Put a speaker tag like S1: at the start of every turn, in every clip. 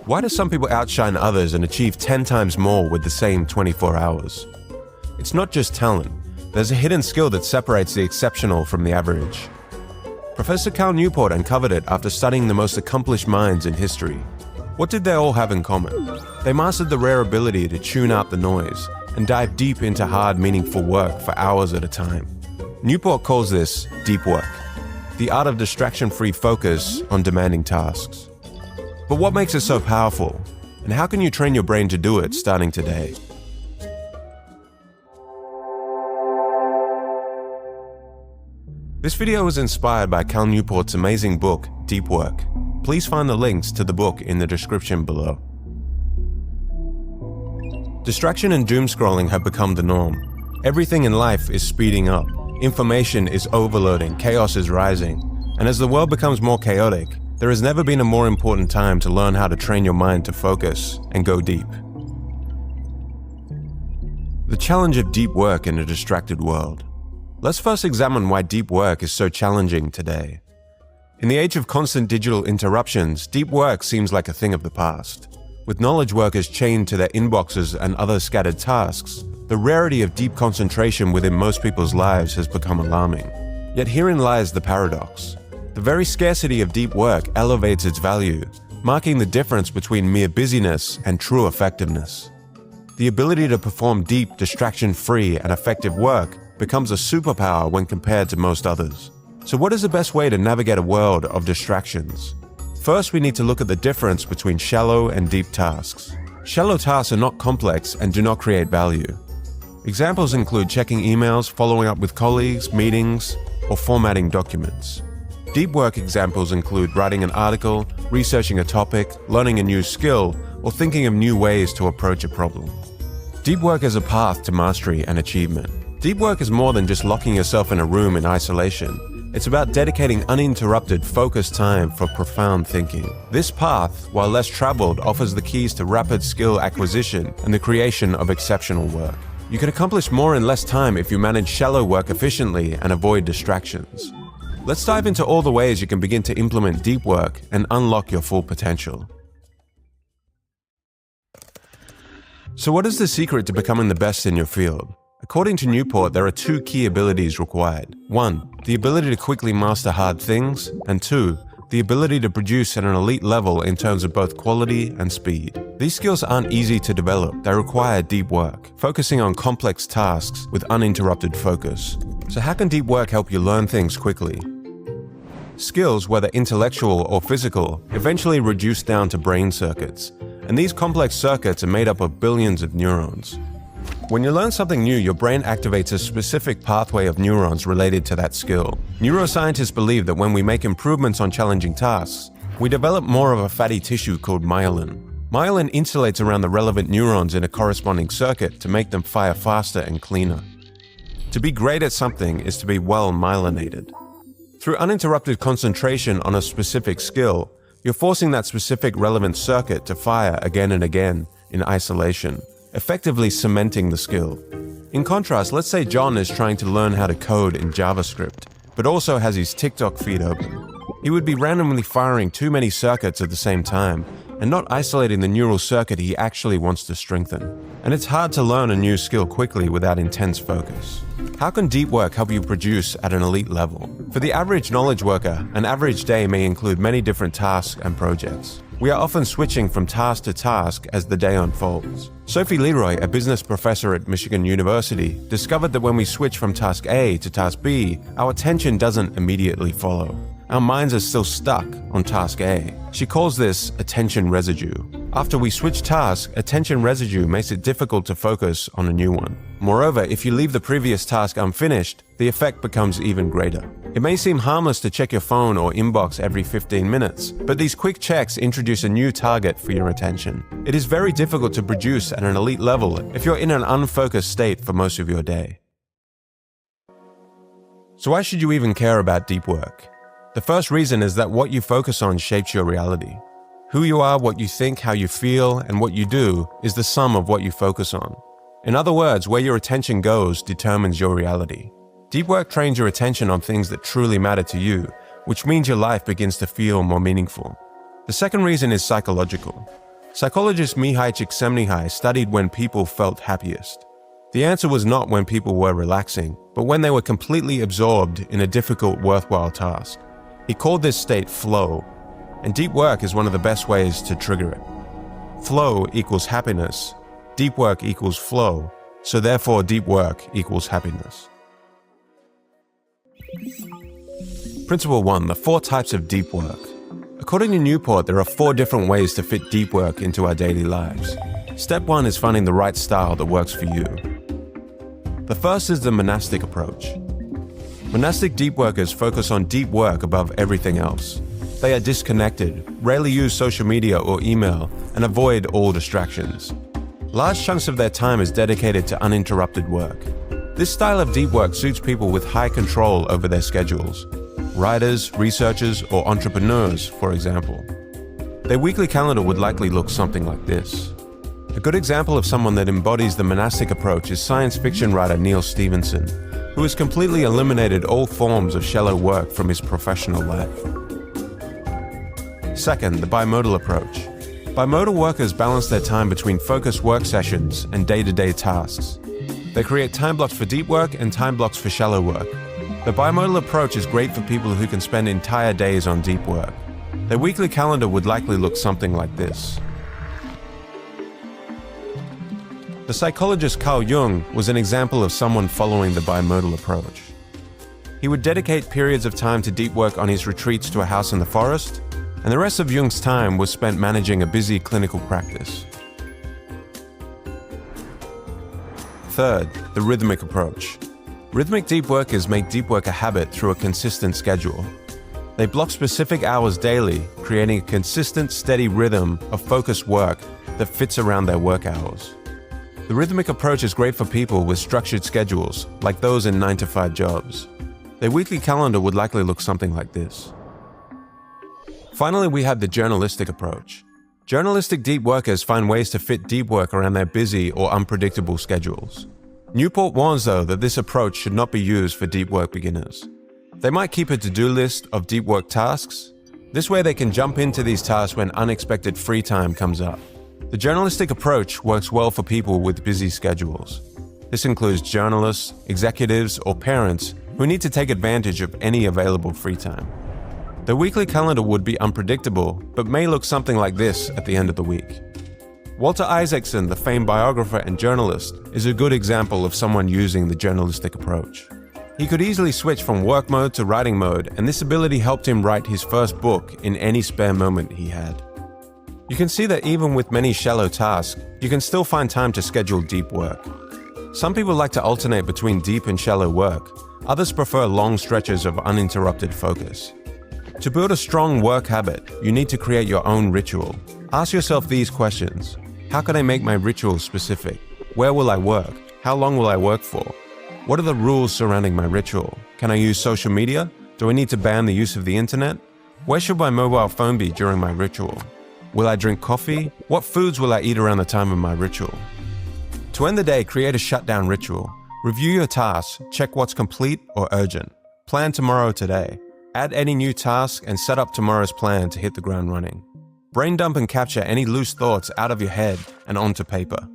S1: Why do some people outshine others and achieve 10 times more with the same 24 hours? It's not just talent. There's a hidden skill that separates the exceptional from the average. Professor Cal Newport uncovered it after studying the most accomplished minds in history. What did they all have in common? They mastered the rare ability to tune out the noise and dive deep into hard, meaningful work for hours at a time. Newport calls this deep work, the art of distraction-free focus on demanding tasks. But what makes it so powerful? And how can you train your brain to do it starting today? This video was inspired by Cal Newport's amazing book, Deep Work. Please find the links to the book in the description below. Distraction and doom scrolling have become the norm. Everything in life is speeding up. Information is overloading, chaos is rising. And as the world becomes more chaotic, there has never been a more important time to learn how to train your mind to focus and go deep. The challenge of deep work in a distracted world. Let's first examine why deep work is so challenging today. In the age of constant digital interruptions, deep work seems like a thing of the past. With knowledge workers chained to their inboxes and other scattered tasks, the rarity of deep concentration within most people's lives has become alarming. Yet herein lies the paradox. The very scarcity of deep work elevates its value, marking the difference between mere busyness and true effectiveness. The ability to perform deep, distraction-free, and effective work becomes a superpower when compared to most others. So what is the best way to navigate a world of distractions? First, we need to look at the difference between shallow and deep tasks. Shallow tasks are not complex and do not create value. Examples include checking emails, following up with colleagues, meetings, or formatting documents. Deep work examples include writing an article, researching a topic, learning a new skill, or thinking of new ways to approach a problem. Deep work is a path to mastery and achievement. Deep work is more than just locking yourself in a room in isolation. It's about dedicating uninterrupted, focused time for profound thinking. This path, while less traveled, offers the keys to rapid skill acquisition and the creation of exceptional work. You can accomplish more in less time if you manage shallow work efficiently and avoid distractions. Let's dive into all the ways you can begin to implement deep work and unlock your full potential. So what is the secret to becoming the best in your field? According to Newport, there are two key abilities required. 1, the ability to quickly master hard things, and 2, the ability to produce at an elite level in terms of both quality and speed. These skills aren't easy to develop. They require deep work, focusing on complex tasks with uninterrupted focus. So how can deep work help you learn things quickly? Skills, whether intellectual or physical, eventually reduce down to brain circuits, and these complex circuits are made up of billions of neurons. When you learn something new, your brain activates a specific pathway of neurons related to that skill. Neuroscientists believe that when we make improvements on challenging tasks, we develop more of a fatty tissue called myelin. Myelin insulates around the relevant neurons in a corresponding circuit to make them fire faster and cleaner. To be great at something is to be well myelinated. Through uninterrupted concentration on a specific skill, you're forcing that specific relevant circuit to fire again and again in isolation, effectively cementing the skill. In contrast, let's say John is trying to learn how to code in JavaScript, but also has his TikTok feed open. He would be randomly firing too many circuits at the same time and not isolating the neural circuit he actually wants to strengthen. And it's hard to learn a new skill quickly without intense focus. How can deep work help you produce at an elite level? For the average knowledge worker, an average day may include many different tasks and projects. We are often switching from task to task as the day unfolds. Sophie Leroy, a business professor at Michigan University, discovered that when we switch from task A to task B, our attention doesn't immediately follow. Our minds are still stuck on task A. She calls this attention residue. After we switch tasks, attention residue makes it difficult to focus on a new one. Moreover, if you leave the previous task unfinished, the effect becomes even greater. It may seem harmless to check your phone or inbox every 15 minutes, but these quick checks introduce a new target for your attention. It is very difficult to produce at an elite level if you're in an unfocused state for most of your day. So why should you even care about deep work? The first reason is that what you focus on shapes your reality. Who you are, what you think, how you feel, and what you do is the sum of what you focus on. In other words, where your attention goes determines your reality. Deep work trains your attention on things that truly matter to you, which means your life begins to feel more meaningful. The second reason is psychological. Psychologist Mihai Csikszentmihalyi studied when people felt happiest. The answer was not when people were relaxing, but when they were completely absorbed in a difficult, worthwhile task. He called this state flow, and deep work is one of the best ways to trigger it. Flow equals happiness, deep work equals flow, so therefore deep work equals happiness. Principle 1. The 4 types of deep work. According to Newport, there are 4 different ways to fit deep work into our daily lives. Step 1 is finding the right style that works for you. The first is the monastic approach. Monastic deep workers focus on deep work above everything else. They are disconnected, rarely use social media or email, and avoid all distractions. Large chunks of their time is dedicated to uninterrupted work. This style of deep work suits people with high control over their schedules. Writers, researchers, or entrepreneurs, for example. Their weekly calendar would likely look something like this. A good example of someone that embodies the monastic approach is science fiction writer Neil Stephenson, who has completely eliminated all forms of shallow work from his professional life. Second, the bimodal approach. Bimodal workers balance their time between focused work sessions and day-to-day tasks. They create time blocks for deep work and time blocks for shallow work. The bimodal approach is great for people who can spend entire days on deep work. Their weekly calendar would likely look something like this. The psychologist Carl Jung was an example of someone following the bimodal approach. He would dedicate periods of time to deep work on his retreats to a house in the forest, and the rest of Jung's time was spent managing a busy clinical practice. Third, the rhythmic approach. Rhythmic deep workers make deep work a habit through a consistent schedule. They block specific hours daily, creating a consistent, steady rhythm of focused work that fits around their work hours. The rhythmic approach is great for people with structured schedules, like those in 9-to-5 jobs. Their weekly calendar would likely look something like this. Finally, we have the journalistic approach. Journalistic deep workers find ways to fit deep work around their busy or unpredictable schedules. Newport warns, though, that this approach should not be used for deep work beginners. They might keep a to-do list of deep work tasks. This way they can jump into these tasks when unexpected free time comes up. The journalistic approach works well for people with busy schedules. This includes journalists, executives, or parents who need to take advantage of any available free time. Their weekly calendar would be unpredictable, but may look something like this at the end of the week. Walter Isaacson, the famed biographer and journalist, is a good example of someone using the journalistic approach. He could easily switch from work mode to writing mode, and this ability helped him write his first book in any spare moment he had. You can see that even with many shallow tasks, you can still find time to schedule deep work. Some people like to alternate between deep and shallow work. Others prefer long stretches of uninterrupted focus. To build a strong work habit, you need to create your own ritual. Ask yourself these questions. How can I make my ritual specific? Where will I work? How long will I work for? What are the rules surrounding my ritual? Can I use social media? Do I need to ban the use of the internet? Where should my mobile phone be during my ritual? Will I drink coffee? What foods will I eat around the time of my ritual? To end the day, create a shutdown ritual. Review your tasks, check what's complete or urgent. Plan tomorrow today. Add any new tasks and set up tomorrow's plan to hit the ground running. Brain dump and capture any loose thoughts out of your head and onto paper.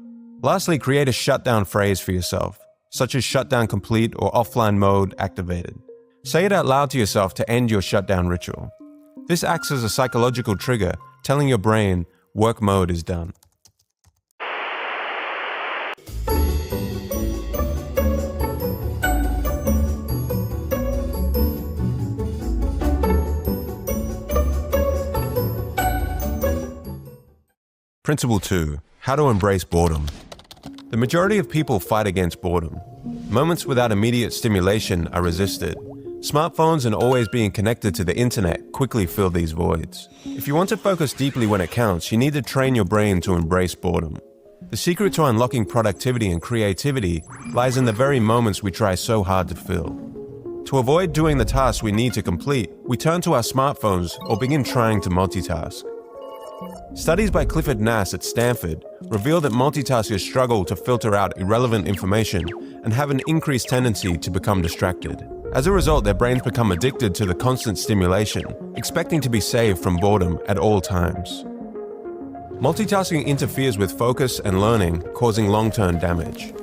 S1: Lastly, create a shutdown phrase for yourself, such as shutdown complete or offline mode activated. Say it out loud to yourself to end your shutdown ritual. This acts as a psychological trigger, telling your brain work mode is done. Principle 2. How to embrace boredom. The majority of people fight against boredom. Moments without immediate stimulation are resisted. Smartphones and always being connected to the internet quickly fill these voids. If you want to focus deeply when it counts, you need to train your brain to embrace boredom. The secret to unlocking productivity and creativity lies in the very moments we try so hard to fill. To avoid doing the tasks we need to complete, we turn to our smartphones or begin trying to multitask. Studies by Clifford Nass at Stanford reveal that multitaskers struggle to filter out irrelevant information and have an increased tendency to become distracted. As a result, their brains become addicted to the constant stimulation, expecting to be saved from boredom at all times. Multitasking interferes with focus and learning, causing long-term damage.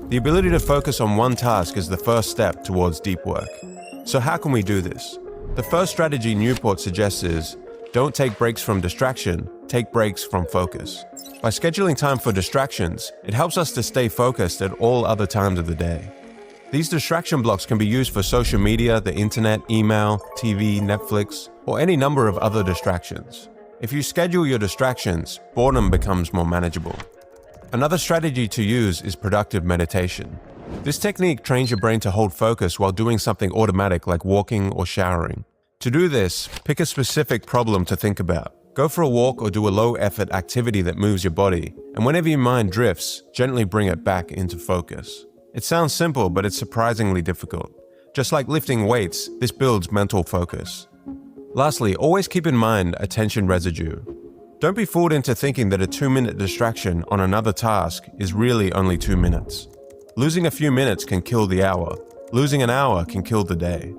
S1: The ability to focus on one task is the first step towards deep work. So how can we do this? The first strategy Newport suggests is, don't take breaks from distraction, take breaks from focus. By scheduling time for distractions, it helps us to stay focused at all other times of the day. These distraction blocks can be used for social media, the internet, email, TV, Netflix, or any number of other distractions. If you schedule your distractions, boredom becomes more manageable. Another strategy to use is productive meditation. This technique trains your brain to hold focus while doing something automatic like walking or showering. To do this, pick a specific problem to think about. Go for a walk or do a low-effort activity that moves your body, and whenever your mind drifts, gently bring it back into focus. It sounds simple, but it's surprisingly difficult. Just like lifting weights, this builds mental focus. Lastly, always keep in mind attention residue. Don't be fooled into thinking that a 2-minute distraction on another task is really only 2 minutes. Losing a few minutes can kill the hour. Losing an hour can kill the day.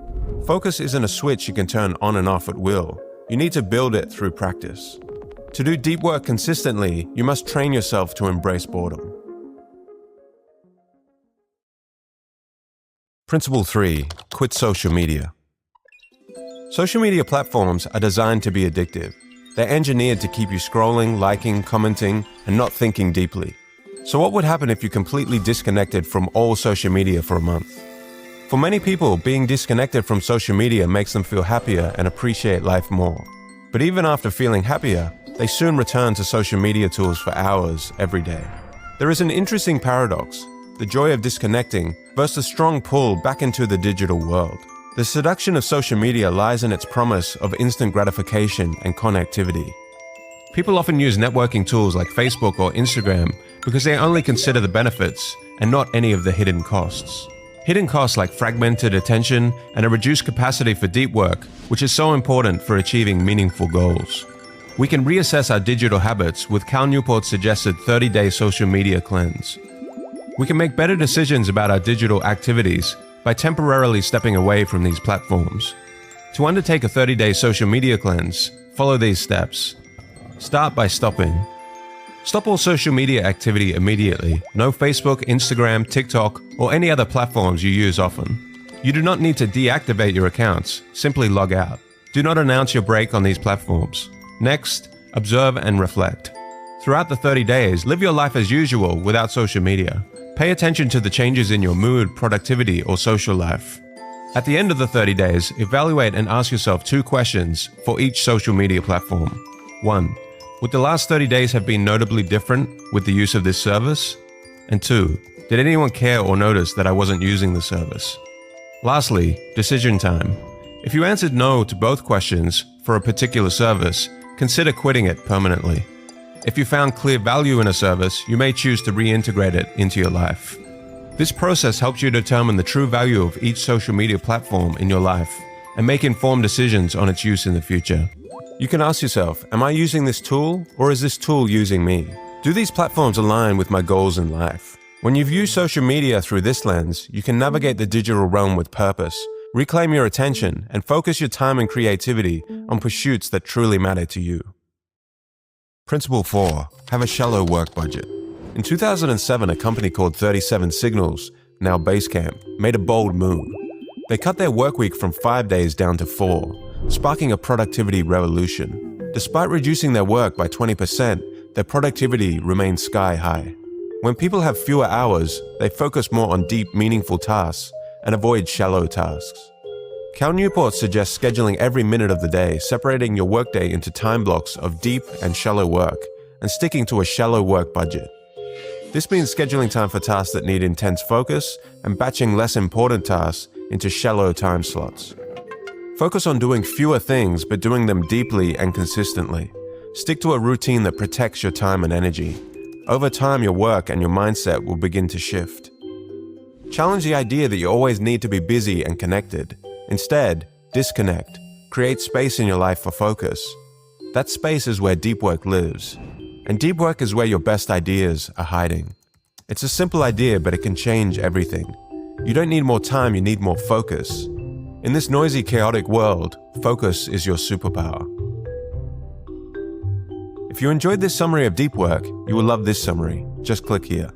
S1: Focus isn't a switch you can turn on and off at will. You need to build it through practice. To do deep work consistently, you must train yourself to embrace boredom. Principle 3. Quit social media. Social media platforms are designed to be addictive. They're engineered to keep you scrolling, liking, commenting, and not thinking deeply. So what would happen if you completely disconnected from all social media for a month? For many people, being disconnected from social media makes them feel happier and appreciate life more. But even after feeling happier, they soon return to social media tools for hours every day. There is an interesting paradox, the joy of disconnecting versus the strong pull back into the digital world. The seduction of social media lies in its promise of instant gratification and connectivity. People often use networking tools like Facebook or Instagram because they only consider the benefits and not any of the hidden costs. Hidden costs like fragmented attention and a reduced capacity for deep work, which is so important for achieving meaningful goals. We can reassess our digital habits with Cal Newport's suggested 30-day social media cleanse. We can make better decisions about our digital activities by temporarily stepping away from these platforms. To undertake a 30-day social media cleanse, follow these steps. Start by stopping. Stop all social media activity immediately. No Facebook, Instagram, TikTok, or any other platforms you use often. You do not need to deactivate your accounts, simply log out. Do not announce your break on these platforms. Next, observe and reflect. Throughout the 30 days, live your life as usual without social media. Pay attention to the changes in your mood, productivity, or social life. At the end of the 30 days, evaluate and ask yourself 2 questions for each social media platform. 1. Would the last 30 days have been notably different with the use of this service? And 2. Did anyone care or notice that I wasn't using the service? Lastly, decision time. If you answered no to both questions for a particular service, consider quitting it permanently. If you found clear value in a service, you may choose to reintegrate it into your life. This process helps you determine the true value of each social media platform in your life and make informed decisions on its use in the future. You can ask yourself, am I using this tool or is this tool using me? Do these platforms align with my goals in life? When you view social media through this lens, you can navigate the digital realm with purpose, reclaim your attention, and focus your time and creativity on pursuits that truly matter to you. Principle 4. Have a shallow work budget. In 2007, a company called 37 Signals, now Basecamp, made a bold move. They cut their work week from 5 days down to 4, sparking a productivity revolution. Despite reducing their work by 20%, their productivity remained sky high. When people have fewer hours, they focus more on deep, meaningful tasks and avoid shallow tasks. Cal Newport suggests scheduling every minute of the day, separating your workday into time blocks of deep and shallow work, and sticking to a shallow work budget. This means scheduling time for tasks that need intense focus and batching less important tasks into shallow time slots. Focus on doing fewer things, but doing them deeply and consistently. Stick to a routine that protects your time and energy. Over time, your work and your mindset will begin to shift. Challenge the idea that you always need to be busy and connected. Instead, disconnect. Create space in your life for focus. That space is where deep work lives. And deep work is where your best ideas are hiding. It's a simple idea, but it can change everything. You don't need more time, you need more focus. In this noisy, chaotic world, focus is your superpower. If you enjoyed this summary of deep work, you will love this summary. Just click here.